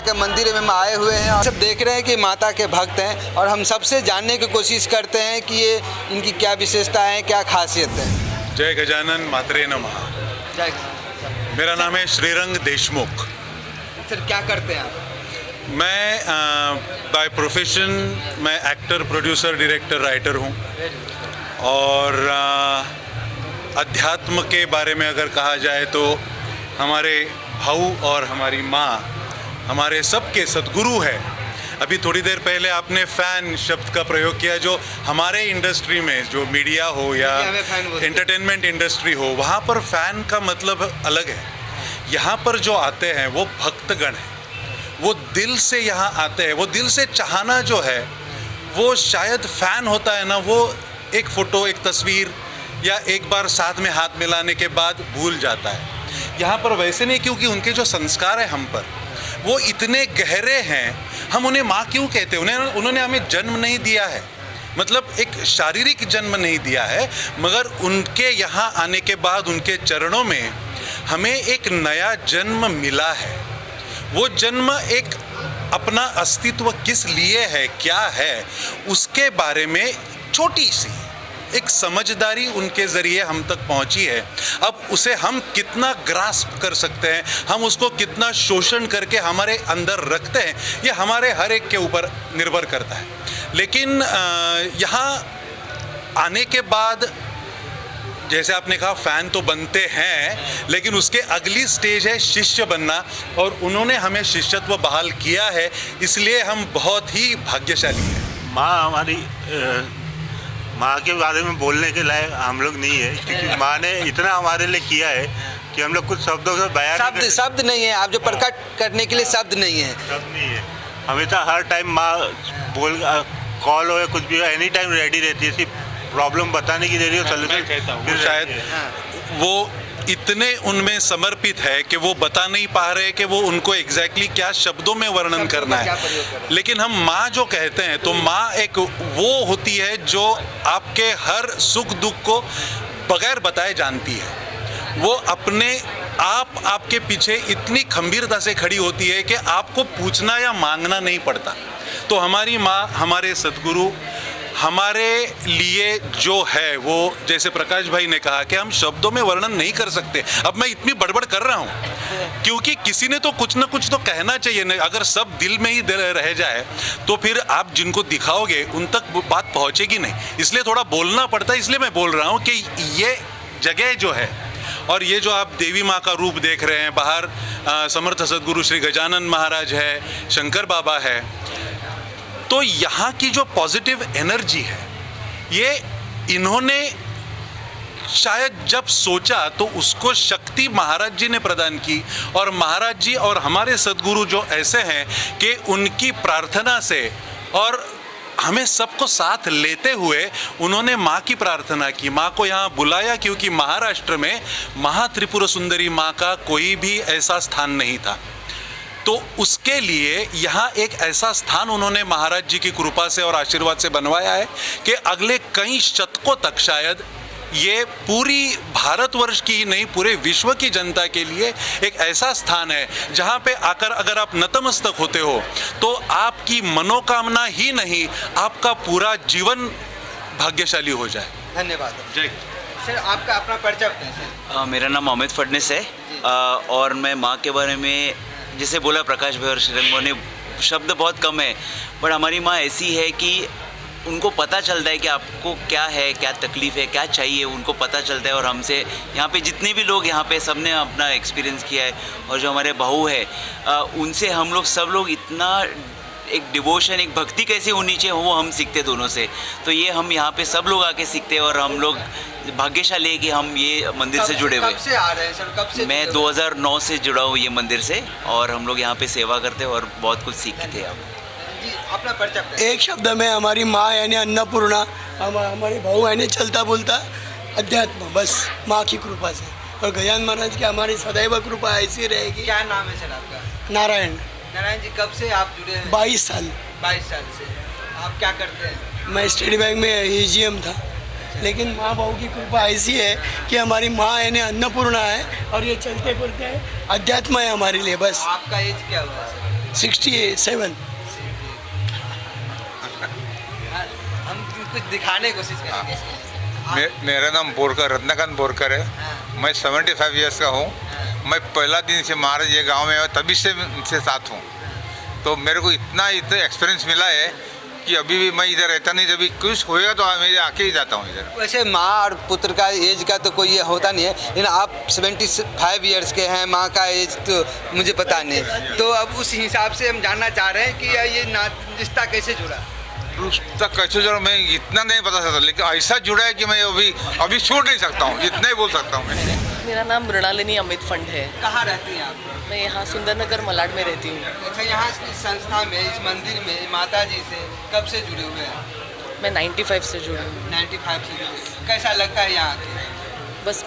के मंदिर में हम आए हुए हैं और सब देख रहे हैं कि माता के भक्त हैं और हम सबसे जानने की कोशिश करते हैं कि ये इनकी क्या विशेषता है, क्या खासियत है। जय गजानन मातरे नमः। जय। मेरा नाम है श्रीरंग देशमुख। सर क्या करते हैं आप? मैं बाय प्रोफेशन मैं एक्टर, प्रोड्यूसर, डायरेक्टर, राइटर हूँ और अध्यात्म के बारे में अगर कहा जाए तो हमारे भाऊ और हमारी माँ हमारे सबके सद्गुरु है। अभी थोड़ी देर पहले आपने फ़ैन शब्द का प्रयोग किया, जो हमारे इंडस्ट्री में, जो मीडिया हो या एंटरटेनमेंट इंडस्ट्री हो, वहाँ पर फ़ैन का मतलब अलग है। यहाँ पर जो आते हैं वो भक्तगण हैं, वो दिल से यहाँ आते हैं। वो दिल से चाहना जो है वो शायद फ़ैन होता है ना, वो एक फ़ोटो, एक तस्वीर या एक बार साथ में हाथ मिलाने के बाद भूल जाता है। यहाँ पर वैसे नहीं, क्योंकि उनके जो संस्कार है हम पर वो इतने गहरे हैं। हम उन्हें माँ क्यों कहते हैं? उन्होंने हमें जन्म नहीं दिया है, मतलब एक शारीरिक जन्म नहीं दिया है, मगर उनके यहाँ आने के बाद उनके चरणों में हमें एक नया जन्म मिला है। वो जन्म एक अपना अस्तित्व किस लिए है, क्या है, उसके बारे में छोटी सी एक समझदारी उनके ज़रिए हम तक पहुंची है। अब उसे हम कितना ग्रास्प कर सकते हैं, हम उसको कितना शोषण करके हमारे अंदर रखते हैं, ये हमारे हर एक के ऊपर निर्भर करता है। लेकिन यहाँ आने के बाद जैसे आपने कहा फ़ैन तो बनते हैं, लेकिन उसके अगली स्टेज है शिष्य बनना, और उन्होंने हमें शिष्यत्व बहाल किया है, इसलिए हम बहुत ही भाग्यशाली हैं। माँ हमारी माँ के बारे में बोलने के लायक हम लोग नहीं है, क्योंकि माँ ने इतना हमारे लिए किया है कि हम लोग कुछ शब्दों से बयान शब्द नहीं है। आप जो प्रकट करने के लिए शब्द नहीं है। शब्द नहीं है। हमेशा हर टाइम माँ बोल, कॉल हो या कुछ भी, एनी टाइम रेडी रहती है। सिर्फ प्रॉब्लम बताने की देरी हो, सोल्यूशन कहता हूँ शायद वो इतने उनमें समर्पित है कि वो बता नहीं पा रहे कि वो उनको एग्जैक्टली क्या शब्दों में वर्णन करना है। लेकिन हम माँ जो कहते हैं तो माँ एक वो होती है जो आपके हर सुख दुख को बगैर बताए जानती है। वो अपने आपके पीछे इतनी खंभीरता से खड़ी होती है कि आपको पूछना या मांगना नहीं पड़ता। तो हमारी माँ, हमारे सद्गुरु हमारे लिए जो है वो, जैसे प्रकाश भाई ने कहा कि हम शब्दों में वर्णन नहीं कर सकते। अब मैं इतनी बड़बड़ कर रहा हूँ क्योंकि किसी ने तो कुछ ना कुछ तो कहना चाहिए ना। अगर सब दिल में ही रह जाए तो फिर आप जिनको दिखाओगे उन तक बात पहुँचेगी नहीं, इसलिए थोड़ा बोलना पड़ता है। इसलिए मैं बोल रहा हूँ कि ये जगह जो है और ये जो आप देवी माँ का रूप देख रहे हैं, बाहर समर्थ सद्गुरु श्री गजानन महाराज है, शंकर बाबा है, तो यहाँ की जो पॉजिटिव एनर्जी है, ये इन्होंने शायद जब सोचा तो उसको शक्ति महाराज जी ने प्रदान की। और महाराज जी और हमारे सद्गुरु जो ऐसे हैं कि उनकी प्रार्थना से और हमें सबको साथ लेते हुए उन्होंने माँ की प्रार्थना की, माँ को यहाँ बुलाया, क्योंकि महाराष्ट्र में महात्रिपुर सुंदरी माँ का कोई भी ऐसा स्थान नहीं था। तो उसके लिए यहाँ एक ऐसा स्थान उन्होंने महाराज जी की कृपा से और आशीर्वाद से बनवाया है कि अगले कई शतकों तक शायद ये पूरी भारतवर्ष की ही नहीं, पूरे विश्व की जनता के लिए एक ऐसा स्थान है जहाँ पे आकर अगर आप नतमस्तक होते हो तो आपकी मनोकामना ही नहीं, आपका पूरा जीवन भाग्यशाली हो जाए। धन्यवाद। जय। सर आपका अपना परिचय बताएं सर। मेरा नाम अमित फडणीस है और मैं माँ के बारे में, जैसे बोला प्रकाश भाई और श्रीरंग ने, शब्द बहुत कम है, पर हमारी माँ ऐसी है कि उनको पता चलता है कि आपको क्या है, क्या तकलीफ़ है, क्या चाहिए, उनको पता चलता है। और हमसे यहाँ पे जितने भी लोग यहाँ पे सब ने अपना एक्सपीरियंस किया है, और जो हमारे बहू है उनसे हम लोग सब लोग इतना एक डिवोशन, एक भक्ति कैसे होनी चाहिए वो हम सीखते दोनों से। तो ये हम यहाँ पे सब लोग आके सीखते हैं और हम लोग भाग्यशाली है कि हम ये मंदिर से जुड़े हुए। कब से आ रहे हैं सर? कब से? मैं 2009 से जुड़ा हूँ ये मंदिर से, और हम लोग यहाँ पे सेवा करते हैं और बहुत कुछ सीखते हैं। जी अपना परिचय बताएं। एक शब्द में हमारी माँ यानी अन्नपूर्णा, हमारे भाऊ यानी चलता बोलता अध्यात्म, बस माँ की कृपा से। और गजानन महाराज की हमारी सदैव कृपा ऐसी रहेगी। क्या नाम है सर आपका? नारायण। नारायण जी कब से आप जुड़े हैं? 22 साल। 22 साल से। आप क्या करते हैं? मैं स्टेट बैंक में एजीएम था, लेकिन माँ बाबू की कृपा ऐसी है कि हमारी माँ यानी अन्नपूर्णा है और ये चलते फिरते अध्यात्म है हमारे लिए। बस। आपका एज क्या हुआ सर? 67। हम कुछ दिखाने की कोशिश करेंगे। मेरा नाम बोरकर रत्नाकांत बोरकर है। मैं 75 ईयर्स का हूँ। मैं पहला दिन से महाराज ये गांव में आया तभी से इनसे साथ हूँ। तो मेरे को इतना एक्सपीरियंस मिला है कि अभी भी मैं इधर रहता नहीं, जब भी कुछ होएगा तो मैं आके ही जाता हूँ इधर। वैसे माँ और पुत्र का एज का तो कोई ये होता नहीं है, लेकिन आप 75 ईयर्स के हैं, माँ का एज तो मुझे पता नहीं। तो अब उस हिसाब से हम जानना चाह रहे हैं कि ये रिश्ता कैसे जुड़ा। तक कैसे जुड़ा मैं इतना नहीं बता सकता, लेकिन ऐसा जुड़ा है कि मैं अभी छोड़ नहीं सकता हूँ, इतना ही बोल सकता हूँ मैं। मेरा नाम मृणालिनी अमित फंड है। कहाँ रहती हैं आप? मैं यहाँ सुंदरनगर मलाड में रहती हूँ। अच्छा, यहाँ इस संस्था में, इस मंदिर में माता जी से कब से जुड़े हुए हैं? मैं 95 से जुड़ी हूँ। 95 से जुड़े। कैसा लगता है यहाँ आके? बस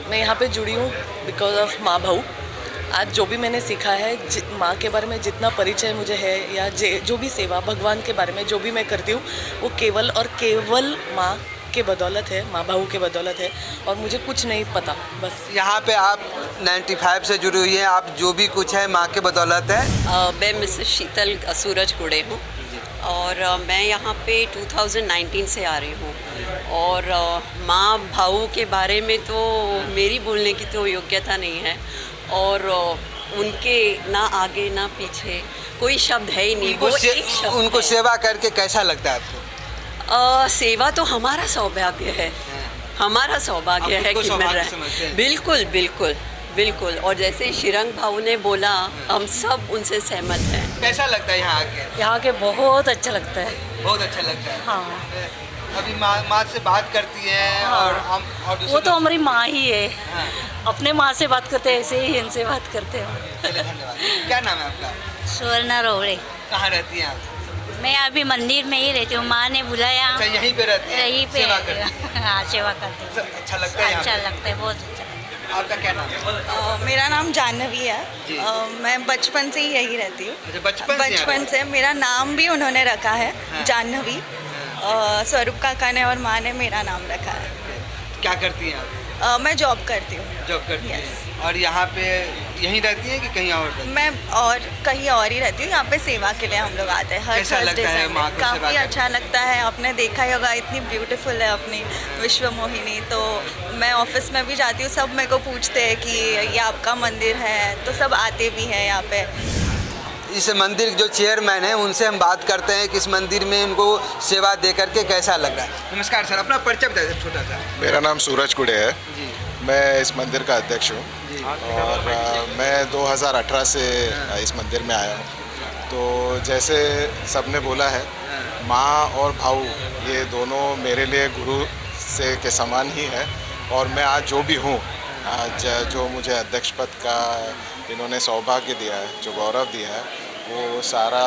मैं यहाँ पे जुड़ी हूँ बिकॉज ऑफ माँ भाऊ। आज जो भी मैंने सीखा है, माँ के बारे में जितना परिचय मुझे है, या जो भी सेवा भगवान के बारे में जो भी मैं करती हूँ, वो केवल और केवल माँ के बदौलत है, माँ बाबू के बदौलत है, और मुझे कुछ नहीं पता। बस यहाँ पे आप 95 से जुड़ी हुई हैं, आप जो भी कुछ है माँ के बदौलत है। मैं मिसेस शीतल सूरज गुड़े हूँ और मैं यहाँ पे 2019 से आ रही हूँ। और माँ भाऊ के बारे में तो मेरी बोलने की तो योग्यता नहीं है, और उनके ना आगे ना पीछे कोई शब्द है ही नहीं। वो एक शब्द उनको है। सेवा करके कैसा लगता है आपको? सेवा तो हमारा सौभाग्य है, हमारा सौभाग्य है कि मिल रहा है। बिल्कुल बिल्कुल बिल्कुल। और जैसे शिरंग भाऊ ने बोला, हम सब उनसे सहमत हैं। कैसा लगता है यहाँ आके? यहाँ के बहुत अच्छा लगता है। बहुत अच्छा लगता है। हाँ, अभी माँ से बात करती हैं। हाँ। और हम और वो तो हमारी माँ ही है। हाँ। अपने माँ से बात करते हैं, ऐसे ही इनसे बात करते हैं। चलिए, धन्यवाद। क्या नाम है आपका? सुवर्णा रोवड़े। कहाँ रहती हैं आप? मैं अभी मंदिर में ही रहती हूँ, माँ ने बुलाया। अच्छा, यहीं पे रहती हैं? यहीं पे सेवा करती हैं? हाँ, सेवा करते हैं। अच्छा लगता है यहाँ अच्छा पे? लगता है, बहुत अच्छा लगता आपका क्या नाम है? मेरा नाम जानवी है। जी। मैं बचपन से ही यही रहती हूँ। अच्छा, बचपन से मेरा नाम भी उन्होंने रखा है, हाँ। जानवी। स्वरूप काका ने और माँ ने मेरा नाम रखा है। क्या करती हैं आप? मैं जॉब करती हूँ। जॉब करती Yes. हैं। और यहाँ पे यहीं रहती हैं कि कहीं और रहती हैं? मैं और कहीं और ही रहती हूँ। यहाँ पे सेवा के लिए हम लोग आते हैं हर कैसा थर्सडे लगता है संडे। माँ को सेवा काफ़ी करने? अच्छा लगता है। आपने देखा ही होगा, इतनी ब्यूटीफुल है अपनी विश्व मोहिनी। तो मैं ऑफिस में भी जाती हूँ, सब मेरे को पूछते हैं कि ये आपका मंदिर है, तो सब आते भी हैं यहाँ पे। इस मंदिर जो चेयरमैन हैं उनसे हम बात करते हैं कि इस मंदिर में उनको सेवा दे करके कैसा लग रहा है। नमस्कार सर, अपना परिचय बताइए छोटा सा। मेरा नाम सूरज कुड़े है। जी। मैं इस मंदिर का अध्यक्ष हूँ और मैं 2018 से इस मंदिर में आया हूँ। तो जैसे सबने बोला है, माँ और भाऊ ये दोनों मेरे लिए गुरु से के समान ही है। और मैं आज जो भी हूँ, आज जो मुझे अध्यक्ष पद का इन्होंने सौभाग्य दिया है, जो गौरव दिया है, वो सारा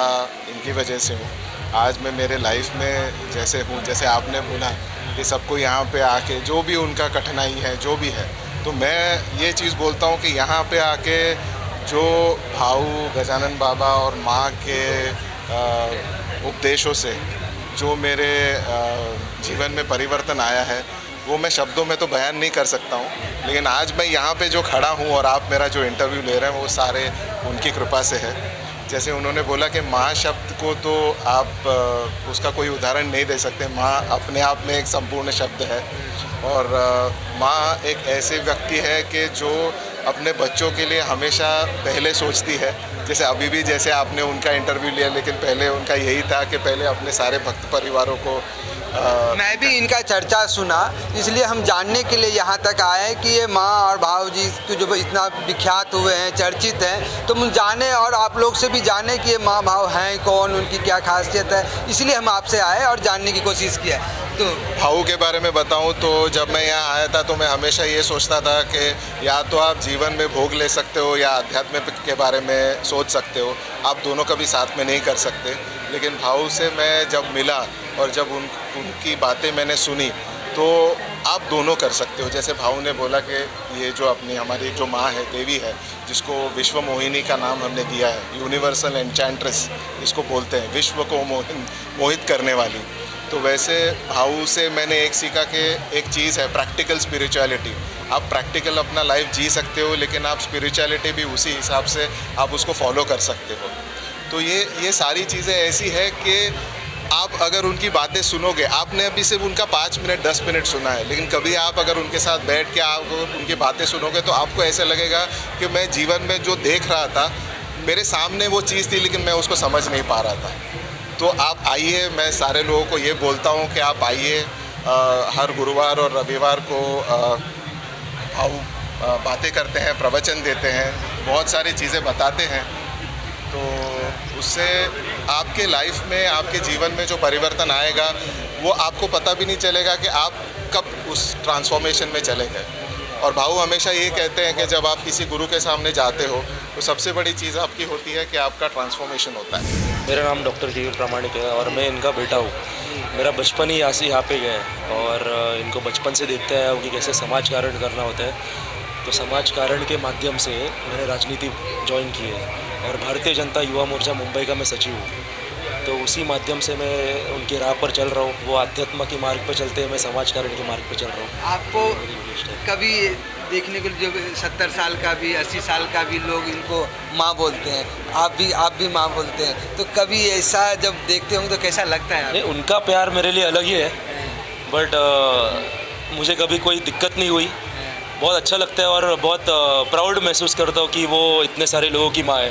इनकी वजह से हूँ। आज मैं मेरे लाइफ में जैसे हूँ, जैसे आपने बोला कि सबको यहाँ पे आके जो भी उनका कठिनाई है, जो भी है, तो मैं ये चीज़ बोलता हूँ कि यहाँ पे आके जो भाऊ गजानन बाबा और माँ के उपदेशों से जो मेरे जीवन में परिवर्तन आया है, वो मैं शब्दों में तो बयान नहीं कर सकता हूँ। लेकिन आज मैं यहाँ पे जो खड़ा हूँ और आप मेरा जो इंटरव्यू ले रहे हैं, वो सारे उनकी कृपा से है। जैसे उन्होंने बोला कि माँ शब्द को तो आप उसका कोई उदाहरण नहीं दे सकते। माँ अपने आप में एक संपूर्ण शब्द है। और माँ एक ऐसे व्यक्ति है कि जो अपने बच्चों के लिए हमेशा पहले सोचती है। जैसे अभी भी जैसे आपने उनका इंटरव्यू लिया, लेकिन पहले उनका यही था कि पहले अपने सारे भक्त परिवारों को मैं भी इनका चर्चा सुना, इसलिए हम जानने के लिए यहाँ तक आए कि ये माँ और भाऊ जी तो जो इतना विख्यात हुए हैं, चर्चित हैं, तो हम जाने और आप लोग से भी जाने कि ये माँ भाऊ हैं कौन, उनकी क्या खासियत है। इसलिए हम आपसे आए और जानने की कोशिश किया। तो भाऊ के बारे में बताऊं तो जब मैं यहाँ आया था तो मैं हमेशा ये सोचता था कि या तो आप जीवन में भोग ले सकते हो या अध्यात्म के बारे में सोच सकते हो, आप दोनों कभी साथ में नहीं कर सकते। लेकिन भाऊ से मैं जब मिला और जब उनकी बातें मैंने सुनी, तो आप दोनों कर सकते हो। जैसे भाऊ ने बोला कि ये जो अपनी हमारी जो माँ है, देवी है, जिसको विश्व मोहिनी का नाम हमने दिया है, यूनिवर्सल एन्चेंट्रेस इसको बोलते हैं, विश्व को मोहित करने वाली। तो वैसे भाऊ से मैंने एक सीखा कि एक चीज़ है प्रैक्टिकल स्पिरिचुअलिटी। आप प्रैक्टिकल अपना लाइफ जी सकते हो, लेकिन आप स्पिरिचुअलिटी भी उसी हिसाब से आप उसको फॉलो कर सकते हो। तो ये सारी चीज़ें ऐसी है कि आप अगर उनकी बातें सुनोगे, आपने अभी सिर्फ उनका 5 मिनट 10 मिनट सुना है, लेकिन कभी आप अगर उनके साथ बैठ के आप उनकी बातें सुनोगे तो आपको ऐसा लगेगा कि मैं जीवन में जो देख रहा था, मेरे सामने वो चीज़ थी लेकिन मैं उसको समझ नहीं पा रहा था। तो आप आइए, मैं सारे लोगों को ये बोलता हूँ कि आप आइए, हर गुरुवार और रविवार को भाऊ बातें करते हैं, प्रवचन देते हैं, बहुत सारी चीज़ें बताते हैं। तो उससे आपके लाइफ में, आपके जीवन में जो परिवर्तन आएगा वो आपको पता भी नहीं चलेगा कि आप कब उस ट्रांसफॉर्मेशन में चले गए। और भाऊ हमेशा ये कहते हैं कि जब आप किसी गुरु के सामने जाते हो तो सबसे बड़ी चीज़ आपकी होती है कि आपका ट्रांसफॉर्मेशन होता है। मेरा नाम डॉक्टर जीवन प्रामाणिक है और मैं इनका बेटा हूँ। मेरा बचपन ही यहाँ पे गया है और इनको बचपन से देखते आया हूँ कि कैसे समाज कारण करना होता है। तो समाज कारण के माध्यम से मैंने राजनीति ज्वाइन की है और भारतीय जनता युवा मोर्चा मुंबई का मैं सचिव हूँ। तो उसी माध्यम से मैं उनकी राह पर चल रहा हूँ। वो आध्यात्म के मार्ग पर चलते हैं, मैं समाज कारण के मार्ग पर चल रहा हूँ। आपको कभी देखने को जो 70 साल का भी 80 साल का भी लोग इनको माँ बोलते हैं, आप भी माँ बोलते हैं, तो कभी ऐसा जब देखते होंगे तो कैसा लगता है? नहीं, उनका प्यार मेरे लिए अलग ही है, बट मुझे कभी कोई दिक्कत नहीं हुई। बहुत अच्छा लगता है और बहुत प्राउड महसूस करता हूँ कि वो इतने सारे लोगों की माँ है,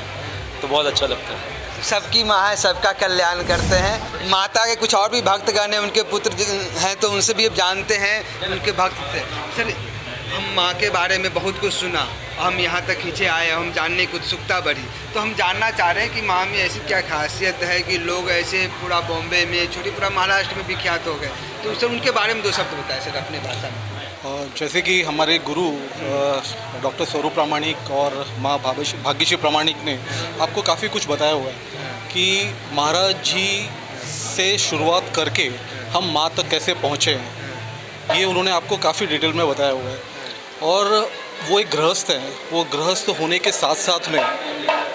तो बहुत अच्छा लगता है। सबकी माँ है, सबका कल्याण करते हैं। माता के कुछ और भी भक्तगण हैं, उनके पुत्र हैं, तो उनसे भी अब जानते हैं उनके भक्त से। सर, हम माँ के बारे में बहुत कुछ सुना, हम यहाँ तक खींचे आए, हम जानने की उत्सुकता बढ़ी, तो हम जानना चाह रहे हैं कि माँ में ऐसी क्या खासियत है कि लोग ऐसे पूरा बॉम्बे में, छोटी पूरा महाराष्ट्र में विख्यात हो गए। तो सर उनके बारे में 2 शब्द बताएं सर अपने भाषा में। जैसे कि हमारे गुरु डॉक्टर स्वरूप प्रामाणिक और माँ भाग्यश्री प्रामाणिक ने आपको काफ़ी कुछ बताया हुआ है कि महाराज जी से शुरुआत करके हम माँ तक कैसे पहुँचे हैं, ये उन्होंने आपको काफ़ी डिटेल में बताया हुआ है। और वो एक गृहस्थ हैं, वो गृहस्थ होने के साथ साथ में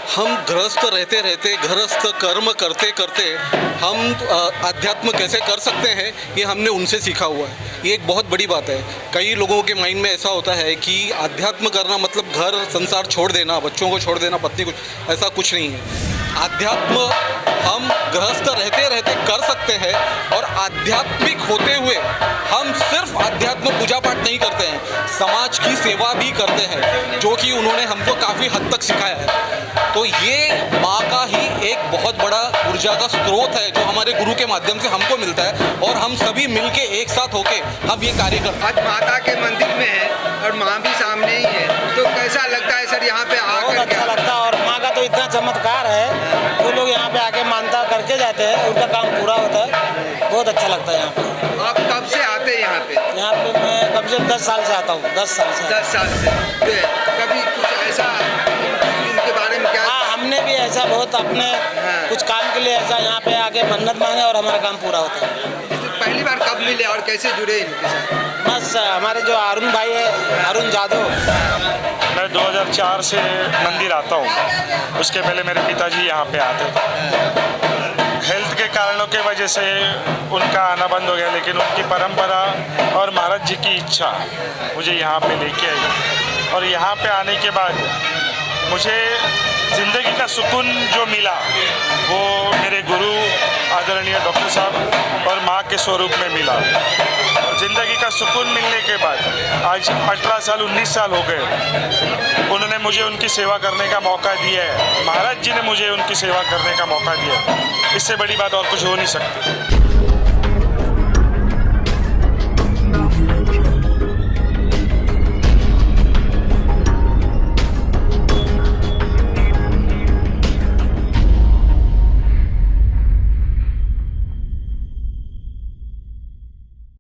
हम गृहस्थ रहते रहते, गृहस्थ कर्म करते करते हम अध्यात्म कैसे कर सकते हैं, ये हमने उनसे सीखा हुआ है। ये एक बहुत बड़ी बात है। कई लोगों के माइंड में ऐसा होता है कि अध्यात्म करना मतलब घर संसार छोड़ देना, बच्चों को छोड़ देना, पत्नी को, ऐसा कुछ नहीं है। अध्यात्म हम गृहस्थ रहते रहते कर सकते हैं और आध्यात्मिक होते हुए हम सिर्फ अध्यात्म पूजा पाठ नहीं करते हैं, समाज की सेवा भी करते हैं, जो कि उन्होंने हमको काफ़ी हद तक सिखाया है। तो ये माँ का ही एक बहुत बड़ा ऊर्जा का स्रोत है जो हमारे गुरु के माध्यम से हमको मिलता है और हम सभी मिलके एक साथ होके हम ये कार्य करते हैं। आज माता के मंदिर में है और माँ भी सामने ही है, तो कैसा लगता है सर यहाँ पे आकर? बहुत अच्छा लगता है और माँ का तो इतना चमत्कार है, जो लोग यहाँ पे आके मानता करके जाते हैं उनका काम पूरा होता है। बहुत अच्छा लगता है यहाँ पे। आप कब से आते हैं यहाँ पे? यहाँ पे मैं कम से कम 10 साल से आता हूँ। 10 साल से। 10 साल से। कभी कुछ ऐसा इनके बारे में क्या? हाँ, हमने भी ऐसा बहुत अपने कुछ काम के लिए ऐसा यहाँ पे आके मन्नत मांगे और हमारा काम पूरा होता है। पहली बार कब मिले और कैसे जुड़े इनके साथ? बस हमारे जो अरुण भाई है, अरुण जादव, मैं 2004 से मंदिर आता हूँ। उसके पहले मेरे पिताजी यहाँ पे आते थे। हेल्थ के कारणों के वजह से उनका आना बंद हो गया, लेकिन उनकी परंपरा और महाराज जी की इच्छा मुझे यहाँ पे लेके आई और यहाँ पे आने के बाद मुझे ज़िंदगी का सुकून जो मिला वो मेरे गुरु आदरणीय डॉक्टर साहब और माँ के स्वरूप में मिला। और ज़िंदगी का सुकून मिलने के बाद आज 18 साल 19 साल हो गए, उन्होंने मुझे उनकी सेवा करने का मौका दिया है। महाराज जी ने मुझे उनकी सेवा करने का मौका दिया है। इससे बड़ी बात और कुछ हो नहीं सकती।